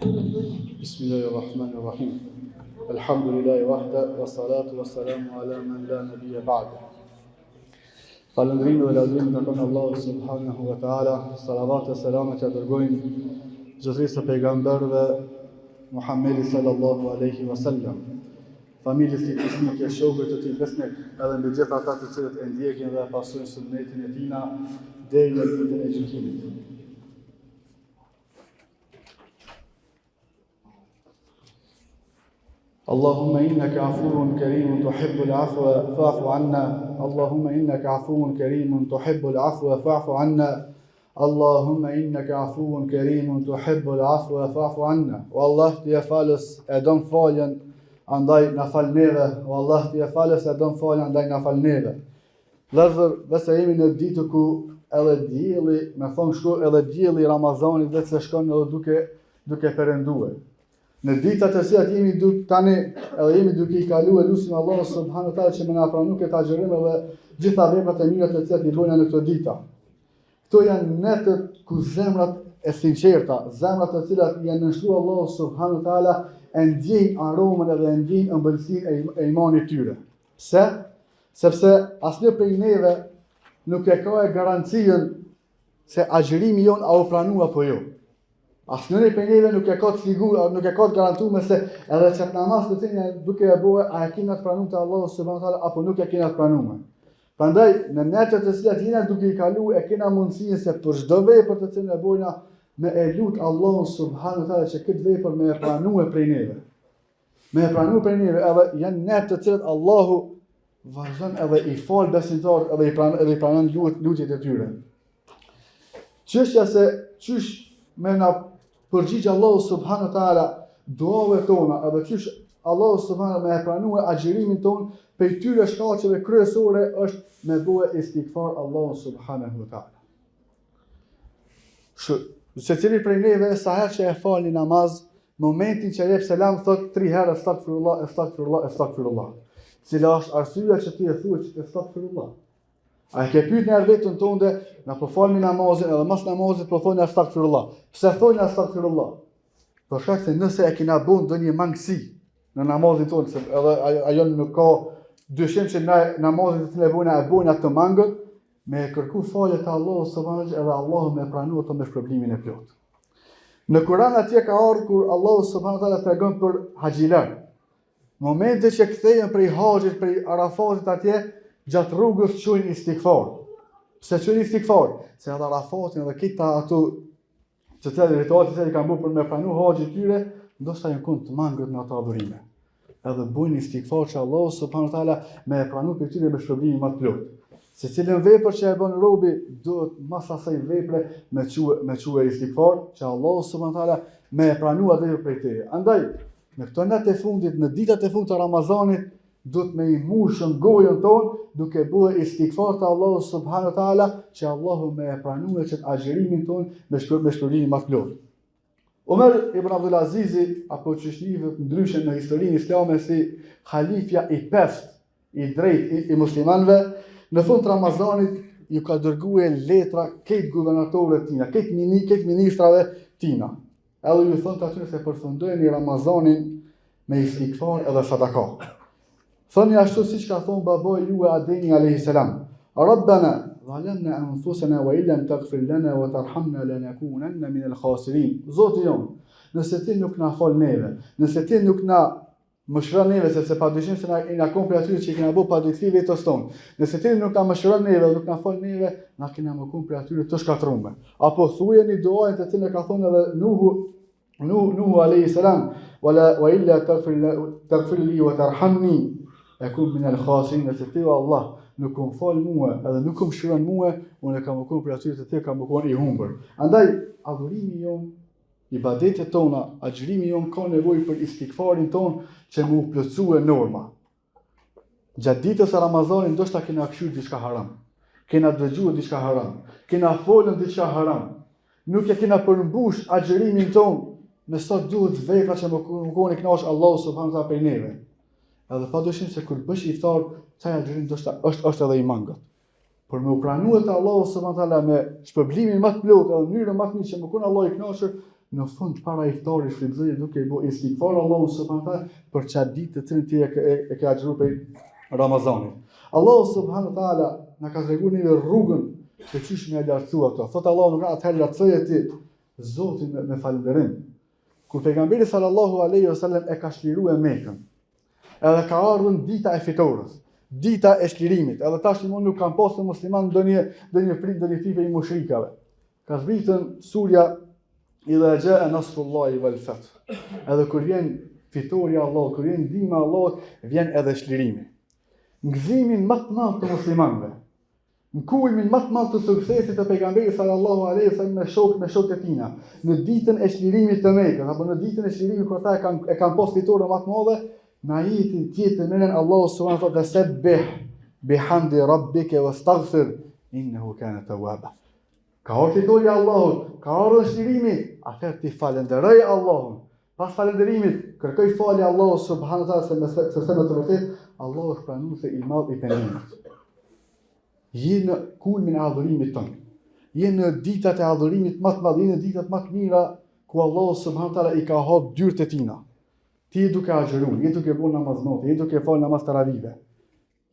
Bismillahirrahmanirrahim. Alhamdulillahi wahda, wassalatu wassalamu ala man la nabiyya ba'da. Falëndrim dhe lavdrim të takon Allahu subhanahu wa ta'ala, salavat e selamet që dërgojnë zotërisë së pejgamberëve Muhammedi sallallahu alaihi wasallam, familjes së tij besnike, shokëve të tij besnik, edhe mbi gjithë ata të cilët e ndjekin dhe pasojnë sunetin e tij deri në ditën e gjykimit. اللهم إنك عفو كريم تحب العفو فاعف عنا اللهم إنك عفو كريم تحب العفو فاعف عنا اللهم إنك عفو كريم تحب العفو فاعف عنا والله ti e falës e don faljen andaj na fal neve والله ti e falës e don faljen andaj na fal neve. Vëllezër, nëse jemi në ditë ku edhe dielli, me thon kështu, edhe dielli i Ramazanit vetë se shkon edhe duke perënduar. Në ditët e cilat jemi duke i kaluar lutim Allahu subhanahu wa taala që më na pranon këtë agjërim dhe gjitha veprat e mira të cilat i bëjnë në këto dita. Këto janë netët ku zemrat e sinqerta, zemrat të cilat janë nështruar Allahu subhanahu wa taala e ndjejnë aromën edhe e ndjejnë ëmbëlsinë e imanit tyre. Sepse asnjë prej neve nuk e ka garancinë se agjërimi jon a u pranua apo jo. Asnjëri prej neve nuk e ka të sigurt, nuk e ka të garantuar se edhe çat namaz të cilin duke e bëu a e kena të pranuar te Allahu subhanahu wa taala apo nuk e kena të pranuar. Prandaj në netët të cilat jena duke i kaluar e kena mundësinë se për çdo vepër të cilën e bëjna me e lut Allahu subhanahu wa taala që këtë vepër me e pranuar prej neve. Me e pranuar prej neve, edhe janë netë të cilat Allahu vazhdon edhe i fal besimtarët edhe i pranon lutjet e tyre. Çështja se çysh me na përgjigj Allahu subhanahu wa taala duave tona, edhe qysh Allahu subhanahu me e pranue agjërimin ton, për tyre shkaqeve kryesore është me bëu istighfar Allahu subhanahu wa taala. Secili prej neve sa herë që e falni namaz, momentin që jep selam thot 3 herë astaghfirullah, astaghfirullah, astaghfirullah. Cila është arsyeja që ti e thuaj që astaghfirullah? A e ke pyet në vetën tënde, na po falmi namazin edhe mas namazit po thoni astaghfirullah. Pse thoni astaghfirullah? Për shkak se nëse e kena bën ndonjë mangësi në namazin tonë, se edhe ajo nuk ka dyshim që na namazin që ne bëjmë atë mangët, me kërku falje te Allahu subhanahu edhe Allahu më pranoi ato me shpërblimin e plot. Në Kur'an atje ka ardhur kur Allahu subhanahu taala tregon për haxhilar. Momentet që kthehen prej haxhit, prej Arafatit atje, gjatë rrugës quajnë istighfar. Pse quajnë istighfar? Se edhe Arafatin edhe këta ato që të ritualet që kanë bërë për me pranu haxhin tyre, ndoshta janë kënd të mangët në ato adhurime. Edhe bujnë istighfar që Allahu subhanahu taala me e pranu për tyre me shpërblimin më të plot. Secilën vepër që e bën robi duhet mas asaj vepre me quajë istighfar që Allahu subhanahu taala me e pranu atë prej tyre. Andaj në këto natë e fundit, në ditët e fundit të Ramazanit, duhet me i mushën gojën tonë duke bërë istighfar të Allahu subhanahu wa taala që Allahu me e pranue që agjërimin tonë me shpërblimin më të plot. Omer ibn Abdul Azizi apo që shnihet ndryshe në historinë islame si halifja i pestë i drejtë i muslimanëve, në fund të Ramazanit ju ka dërguar letra këtë guvernatorëve tina, këtë ministrave tina. Edhe ju thonë atyre se përfundojeni Ramazanin me istighfar edhe sadaka. Thoni ashtu siç ka thonë baboi juaj Ademi alayhis salam. Rabbana zalamna anfusana wa illam taghfir lana wa tarhamna lanakunanna min al-khasirin. Zoti jon, nëse ti nuk na fal neve, nëse ti nuk na mëshiron neve sepse padyshim se na kompli aty që kena bëu padrejti vetes tonë. Nëse ti nuk na mëshiron neve, nuk na fal neve, na kena më kompli aty të shkatruar. Apo thuajeni duajën të cilën e ka thonë edhe Nuhu alayhis salam, wa illa taghfir li wa tarhamni akun min al-khasirin, se ti Allah nuk më fal mua edhe nuk më mëshiron mua, unë kam qenë për aty të tjerë kam qenë i humbur. Andaj adhurimi jon, ibadetet tona, agjërimi jon ka nevojë për istighfarin ton që mu plotësue norma. Gjatë ditës së Ramazanit ndoshta kena kshyer diçka haram, kena dëgjuar diçka haram, kena folën diçka haram. Nuk e kena përmbush agjërimin ton me sa duhet vepra që më koni kënaq Allahu subhanahu wa taala për neve. Edhe padyshim se kur bësh iftar, çaj agjërim ndoshta është edhe i mangët. Por me u pranuar te Allahu subhanahu wa taala me shpërblimin më të plotë, edhe në mënyrën më të mirë që më kon Allahu i kënaqur, në fund para iftarit shfrytëzoje duke i bërë istighfar Allahu subhanahu wa taala për çat ditë të cilën ti e ke agjëruar për Ramazanit. Allahu subhanahu wa taala na ka treguar në rrugën se çish më lartësu ato. Thotë Allahu nuk atëherë lartësoje ti Zotin me falënderim. Kur pejgamberi sallallahu alaihi wasallam e ka shliruar Mekën, edhe ka ardhur dita e fitores, dita e shlirimit, edhe tash nuk kanë pasur musliman ndonjë frikë i mushrikave. Ka zbritën surja idha jaa nasrullahi wal fath. Edhe kur vjen fitoria e Allahut, kur vjen ndihma e Allahut, vjen edhe shlirimi. Ngjimin më të madh të muslimanëve, në kulmin më të madh të suksesit të pejgamberit sallallahu alaihi wasallam me shokët e tina, në ditën e shlirimit të Mekës, apo në ditën e shlirimit kur ata e kanë pas fitoren më të madhe, në ajetin tjetër mënen Allahu subhanahu wa taala sabbih bihamdi rabbika wastaghfir innahu kana tawwaba. Ka ardhur fitoria e Allahut, ka ardhur shlirimi, atëherë ti falenderoj Allahun. Pas falënderimit, kërkoj falje Allahu subhanahu wa taala se me të vërtetë Allahu është pranues i madh i pendimit. Je në kulmin e adhurimit tonë. Je në ditët e adhurimit më të madh, në ditët më të mira ku Allahu subhanahu wa taala i ka hap dyert e tina. Ti je duke agjëruar, je duke bërë namaz natë, je duke fal namaz taravive.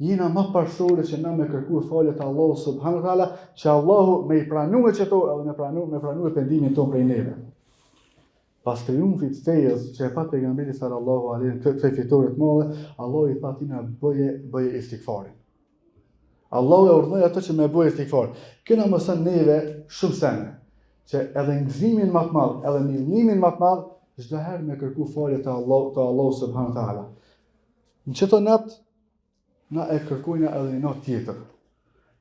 Jena më parsore që na me kërkuar falje të Allahu subhanahu wa taala, që Allahu me i pranuar çeto edhe me pranuar pendimin ton prej neve. Pas triumfit fejes që e pa pejgamberi sallallahu alaihi wasallam të fitore të mëdha, Allahu i tha tina bëje istighfarin. Allahu e urdhoi ato që me bëjë istighfar. Këna mëson neve shumë sene, që edhe ngjimin më të madh, edhe mirënimin më të madh, çdo herë me kërku falje të Allahu subhanahu wa taala. Në çdo natë na e kërkojna edhe një natë tjetër.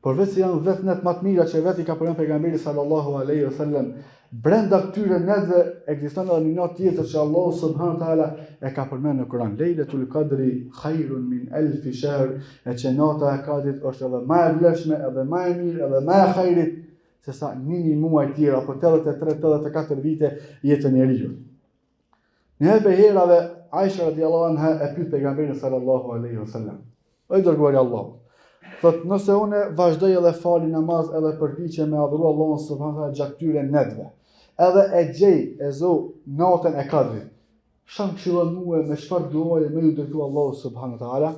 Përveç se janë vetë natë më të mira që vetë i ka përmendur pejgamberi sallallahu alaihi wasallam, brenda këtyre natëve ekziston edhe një natë tjetër që Allahu subhanahu wa taala e ka përmendur në Kur'an. Lejletul Qadri khairun min alf shahr, e që nata e Kadrit është edhe më e vlefshme, edhe më e mirë, edhe më e hajrit se sa 1 muaj tjetër apo 83-84 vite jetë e njeriu. Në herë herave Aisha radiallahu anha e pyet pejgamberin sallallahu alaihi wasallam: "O i dërguari i Allahut, thot nëse unë vazhdoj edhe fali namaz edhe përpiqem me adhuru Allahun subhanahu wa taala gjatë këtyre netëve, edhe e gjej e zo natën e Kadrit, sham këshillon mua me çfarë duaje me ju drejtu Allahu subhanahu wa taala?"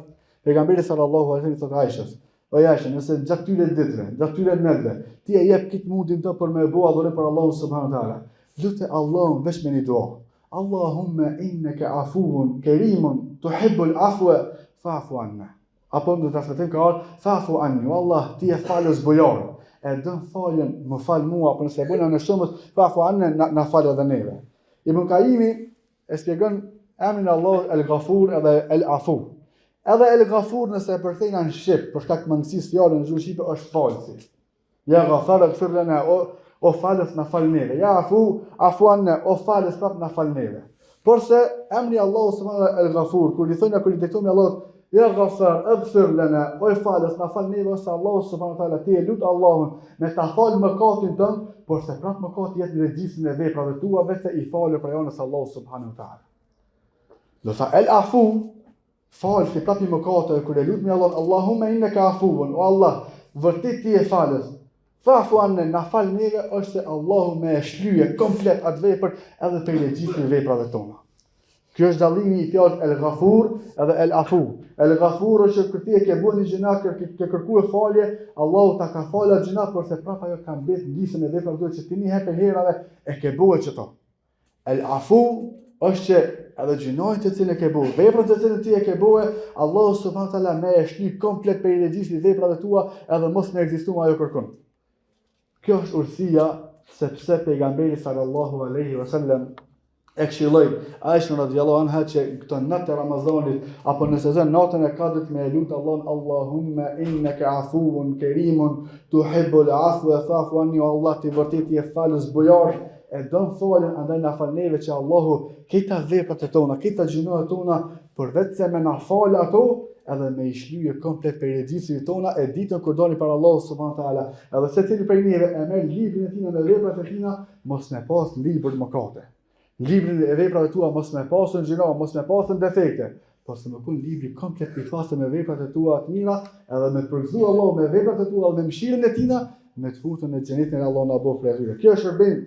Pejgamberi sallallahu alaihi wasallam thot Aishës: "O Aisha, nëse gjatë këtyre ditëve, gjatë këtyre netëve, ti e jep këtë mundin të për me bëu adhurim për Allahun subhanahu wa taala, lutë Allahun veç me një dua. Allahumma innaka afuwun karimun tuhibbul afwa fa'fu anna." Apo në transmetim ka ardhur fa'fu anni, Allah ti e falës bujor, e dën faljen, më fal mua, apo nëse bëna në shumës fa'fu anna na fal edhe neve. Ibn Qayyimi e shpjegon emrin Allah el-Ghafur edhe el-Afu. Edhe el-Ghafur nëse e përkthejna në shqip, për shkak të mangësisë fjalën në gjuhën shqipe është falësi. Ja ghafara ighfir lana, o falës na fal neve. Ja afu anna, o falës prap na fal neve. Por se emri Allahu subhanahu el-Ghafur, kur i thonë kur i dektojmë Allahut ja ghafar ighfir lana, o falës na fal neve, ose Allahu subhanahu wa taala ti e lut Allahun me ta fal mëkatin tënd, por se prap mëkati jetë në regjistrin e veprave tua, vetë i falë për anës Allahu subhanahu wa taala. Do tha el-Afu, falë si prap i mëkate, kur e lutmi Allahun, Allahumma innaka afuwun, o Allah, vërtet ti e falës. Fa'fu anna, na fal neve, është se Allahu me e shlyje komplet atë vepër edhe për regjistrin e veprave tona. Kjo është dallimi i fjalës el-Ghafur edhe el-Afu. El-Ghafur është kur ti e ke bën një gjuna, ke kërkuar falje, Allahu ta ka falë atë gjuna, por se prapa ajo ka mbet në listën e veprave tona që ti një herë herave e ke bëu çto. El-Afu është që edhe gjunojnë të cilën e ke bëu, veprat të cilën ti e ke bëu, Allahu subhanahu wa taala me e shlyj komplet për regjistrin e veprave tua edhe mos më ekzistojë ajo kërkon. Kjo është urtësia sepse pejgamberi sallallahu alaihi wasallam e këshilloi Aisha radhiyallahu anha që këto natë e Ramazanit apo në sezon natën e Kadrit me lut Allahun, Allahumma innaka afuwun karimun tuhibbul afwa fa'fu anni, o Allah ti vërtet je falës bujor, e don falën, andaj na fal neve që Allahu këta veprat e tona, këta gjinohet tona, përveç se me na fal ato, edhe me i shlyje komplet për regjistrit tona e ditën kur doni para Allahu subhanahu wa taala. Edhe secili prej neve e merr librin e tina me veprat e tina, mos me pas libër mëkate. Librin e veprave tua mos me pasën gjëra, mos me pasën defekte, por se më kun libri komplet i pasur me veprat e tua të mira, edhe me përgëzu Allahu me veprat e tua dhe me mëshirën e tina, me të futën në xhenetin e Allahut na bëf për atyre. Kjo është shërbim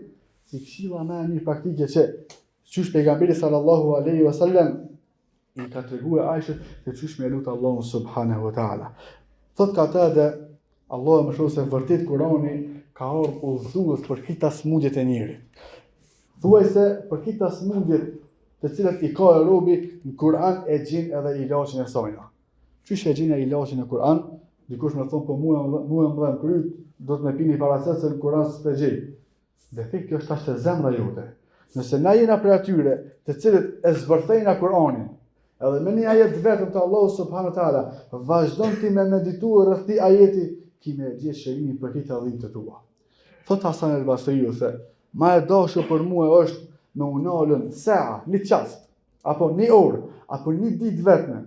si këshilla më e mirë praktike që qysh pejgamberi sallallahu alaihi wasallam i ka treguar Aishës se çysh me lut Allahun subhanahu wa taala. Thot Qatada, Allahu më shoh se vërtet Kurani ka ardhur udhëzues për këta smundjet e njerit. Thuaj se për këta smundjet të cilat i ka robi në Kur'an e gjen edhe ilaçin e saj. Çysh e gjen ilaçin e Kur'an? Dikush më thon po mua më mbram kryt, do të më pini paraqes se në Kur'an s'e gjej. Defekti është tash te zemra jote. Nëse na jena për atyre të cilët e zbërthejnë Kur'anin, edhe me një ajet vetëm të Allahu subhanahu wa taala, vazhdon ti me medituar rreth këtij ajeti, ki me gjesh shërimin për këtë adhim të tua. Thot Hasan el-Basriu se ma e dashur për mua është me unalën sa, një çast, apo një orë, apo një ditë vetëm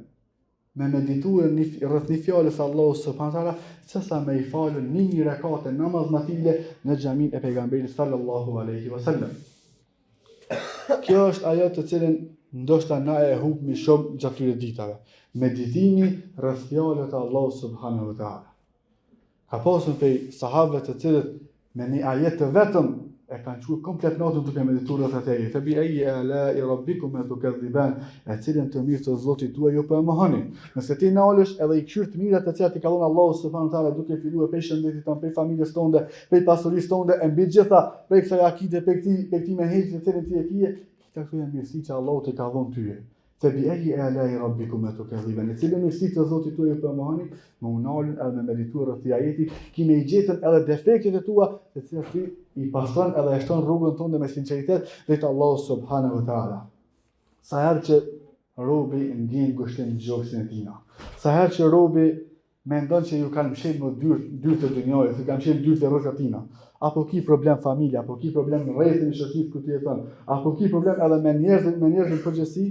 me medituar rreth një fjalës Allahu subhanahu wa taala, sesa me i falën një rekate namaz nafile në xhamin e pejgamberit sallallahu alaihi wasallam. Kjo është ajo të cilën ndoshta na e humbim shumë gjatë këtyre ditave. Meditimi rreth fjalëve të Allahut subhanahu wa taala. Ka pasur prej sahabëve të cilët me një ajet të vetëm e kanë qenë komplet natën duke medituar rreth atij. Fa bi ayyi ala'i rabbikuma tukadhiban, e cilën të mirë të Zotit tuaj ju po e mohoni. Nëse ti nalesh edhe i këshir të mirat të cilat i ka dhënë Allahu subhanahu wa taala duke filluar prej shëndetit tonë, prej familjes tonë, prej pasurisë tonë, e mbi gjitha prej kësaj akide, prej këtij menhexhi të cilin ti e ke, këta këto janë mirësi që Allahu të ka dhënë tyje. Fa bi ayyi ala'i rabbikuma tukadhiban, e cilën mirësi të Zotit tuaj ju po e mohoni, me unalën edhe me medituar rreth ajeti, kimi i gjetën edhe defektet e tua, të cilat ti i pastron edhe e shton rrugën tonë me sinqeritet drejt Allahu subhanahu wa taala. Sa herë që robi ndjen gushtën në gjoksin e tina, sa herë që robi mendon që ju kanë mshel më dyrë të dunjojës, ju kanë mshel dyrë të rrugës tina, apo ki problem familje, apo ki problem në rrethin e shoqërisë ku ti jeton, apo ki problem edhe me njerëzit në përgjithësi,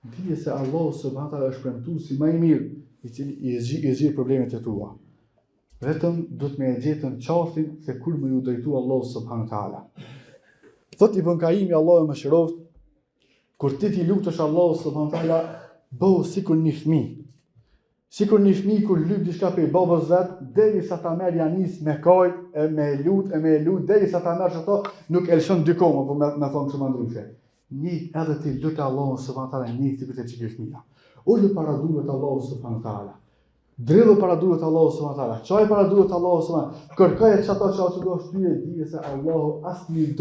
dije se Allahu subhanahu wa taala është premtuesi më i mirë i cili i zgjidh problemet e tua. Vetëm do të më gjetën qaftin se kur më ju drejtu Allahu subhanahu wa taala. Thot Ibn Kaimi, Allahu më shëroft, kur ti lutesh Allahu subhanahu wa taala, bëu sikur një fëmijë. Sikur një fëmijë kur lyp diçka prej babës vet, derisa ta merr janis me kaj, me lut, derisa ta merr ato, nuk e lëshon dikon, apo me thon çfarë ndryshe. Një edhe ti lutë Allahu subhanahu wa taala një sikur të çikësh fëmia. Ulu para durrët Allahu subhanahu wa taala. Drillu para durrët Allahu subhanahu wa taala. Çaj para durrët Allahu subhanahu wa taala. Kërkoje çato çfarë do të shtyje, dije se Allahu asnjë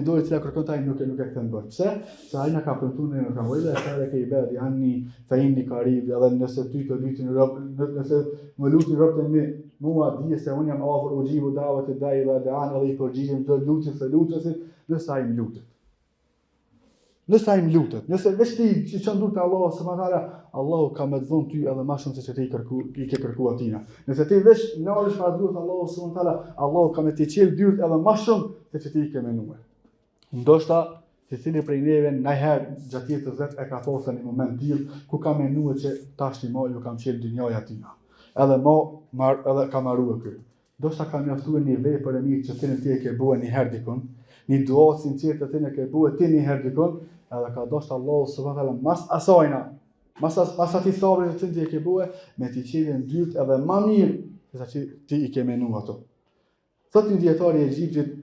dorë që kërkon taj nuk e kthen bërë. Pse? Se ai na ka premtuar në Kamojla, se ke ibad yani fa inni qarib, edhe nëse ty të lutin rob, nëse më lutin rob të mi, mua dije se unë jam afër ujibu davet e dai dhe da'an edhe i përgjigjem çdo lutje se lutesit, nëse ai më lutet. Nëse veç ti që çon dur te Allahu subhanahu wa taala, Allahu ka më dhënë ty edhe më shumë se ç'ti i ke kërkuar atina. Nëse ti veç nalesh para durrës Allahu subhanahu wa taala, Allahu ka më të çel dyrt edhe më shumë se ç'ti i ke menuar. Ndoshta secili prej neve ndajherë gjatë jetës vet e ka pasur një moment tillë ku ka menuar që tash ti ju kam çel dynjaja atina. Edhe edhe ka marruar ky. Ndoshta ka mjaftuar një vepër e mirë që ti e ke bëu një herë dikun, një dua sinqerte që ti e ke bëu ti një herë dikun, edhe ka dashur Allahu subhanahu wa taala mas asajna, mas atij sabrit që ti e ke bëu, me të çelën dyrt edhe më mirë se sa që ti i ke menuar ato. Thot një dietar i Egjiptit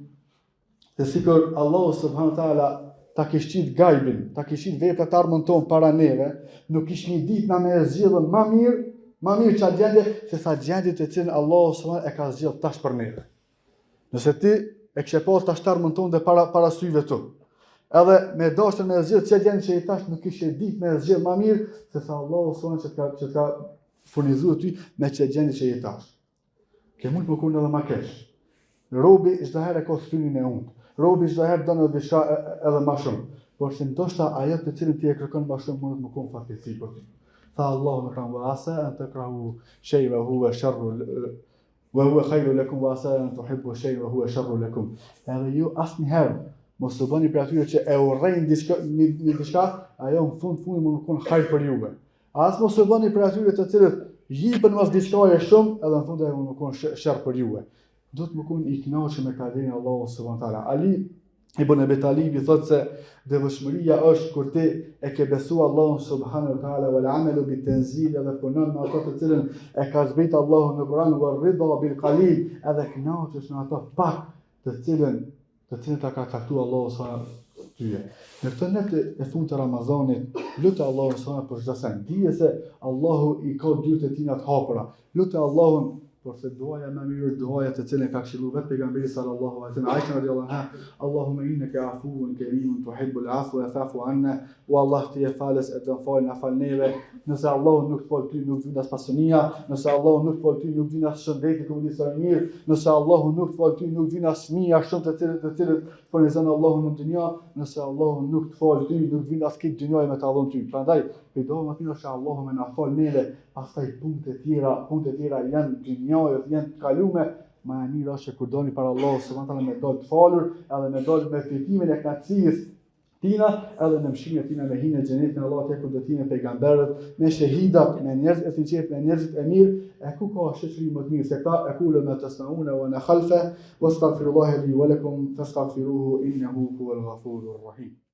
se sikur Allahu subhanahu wa taala ta kishit gajbin, ta kishit veprat armën tonë para neve, nuk kish një ditë na me zgjidhën më mirë çfarë gjendje se sa gjendjet e cilën Allahu subhanahu e ka zgjedhur tash për neve. Nëse ti e kishe pas tash armën tonë dhe para syve tu, edhe me dashur me zgjedh çfarë gjendje që i tash nuk kishe ditë me zgjedh më mirë se sa Allahu subhanahu që ka furnizuar ty me çfarë gjendje që i tash. Ke mund të më edhe më keq. Robi çdo herë ka stynin e unë. Robi çdo herë don diçka edhe më shumë. Por se ndoshta ajo të cilën ti e kërkon më shumë mund të më kon fatkeqësi për ty. Tha Allahu në wa asa an takrahu shay'an wa huwa sharrun wa huwa khayrun lakum wa asa an tuhibbu shay'an wa huwa sharrun lakum. Edhe ju asnjëherë mos u bëni për atyre që e urrejnë diçka, ajo në fund mund të kon hajër për juve. As mos u bëni për atyre të cilët jipen mos diçkaje shumë, edhe në fund ajo mund të kon sharr për juve. Do të më kun i kënaqur me kaderin Allahu subhanahu wa taala. Ali ibn Abi Talib i thotë se devotshmëria është kur ti e ke besuar Allahun subhanahu wa taala wal amalu bit tanzil, edhe punon me ato të cilën e ka zbritur Allahu në Kur'an, wa ridha bil qalil, edhe kënaqesh në ato pak të cilën të cilët ta ka caktuar Allahu sa tyje. Në këtë net e fundit të Ramazanit, lutë Allahun sa për çdo sen. Dije se Allahu i ka dyert e tina të hapura. Lutë Allahun por se duaja më mirë duaja të cilën ka këshilluar vetë pejgamberi sallallahu alaihi wasallam, Aisha radhiyallahu anha, Allahumma innaka afuwun karimun tuhibbul afwa fa'fu anna, o Allah ti je falës e don fal na fal neve. Nëse Allahu nuk të fal ty nuk vjen as pasunia, nëse Allahu nuk të fal ty nuk vjen as shëndeti ku di sa mirë, nëse Allahu nuk të fal ty nuk vjen as fëmijë shumë të cilët furnizon Allahu në dynja, nëse Allahu nuk të fal ty nuk vjen as këtë dynjë me ta dhon ty. Prandaj kujtohu më që Allahu më na fal neve, pastaj punët e tjera janë dynjë, janë të kalume. Ma e mirë është që kur doni para Allahu subhanallahu me dal të falur, edhe me dal me fitimin e kënaqësisë tina, edhe në mshimin e tina me hinë në xhenetin Allahu te kundëtinë e pejgamberët, me shahidat, me njerëz e sinqert, me njerëz e mirë, e ku ka shoqëri më të mirë se këta? Aqulu ma tasma'una wa ana khalfa wastaghfirullaha li wa lakum fastaghfiruhu innahu huwal ghafurur rahim.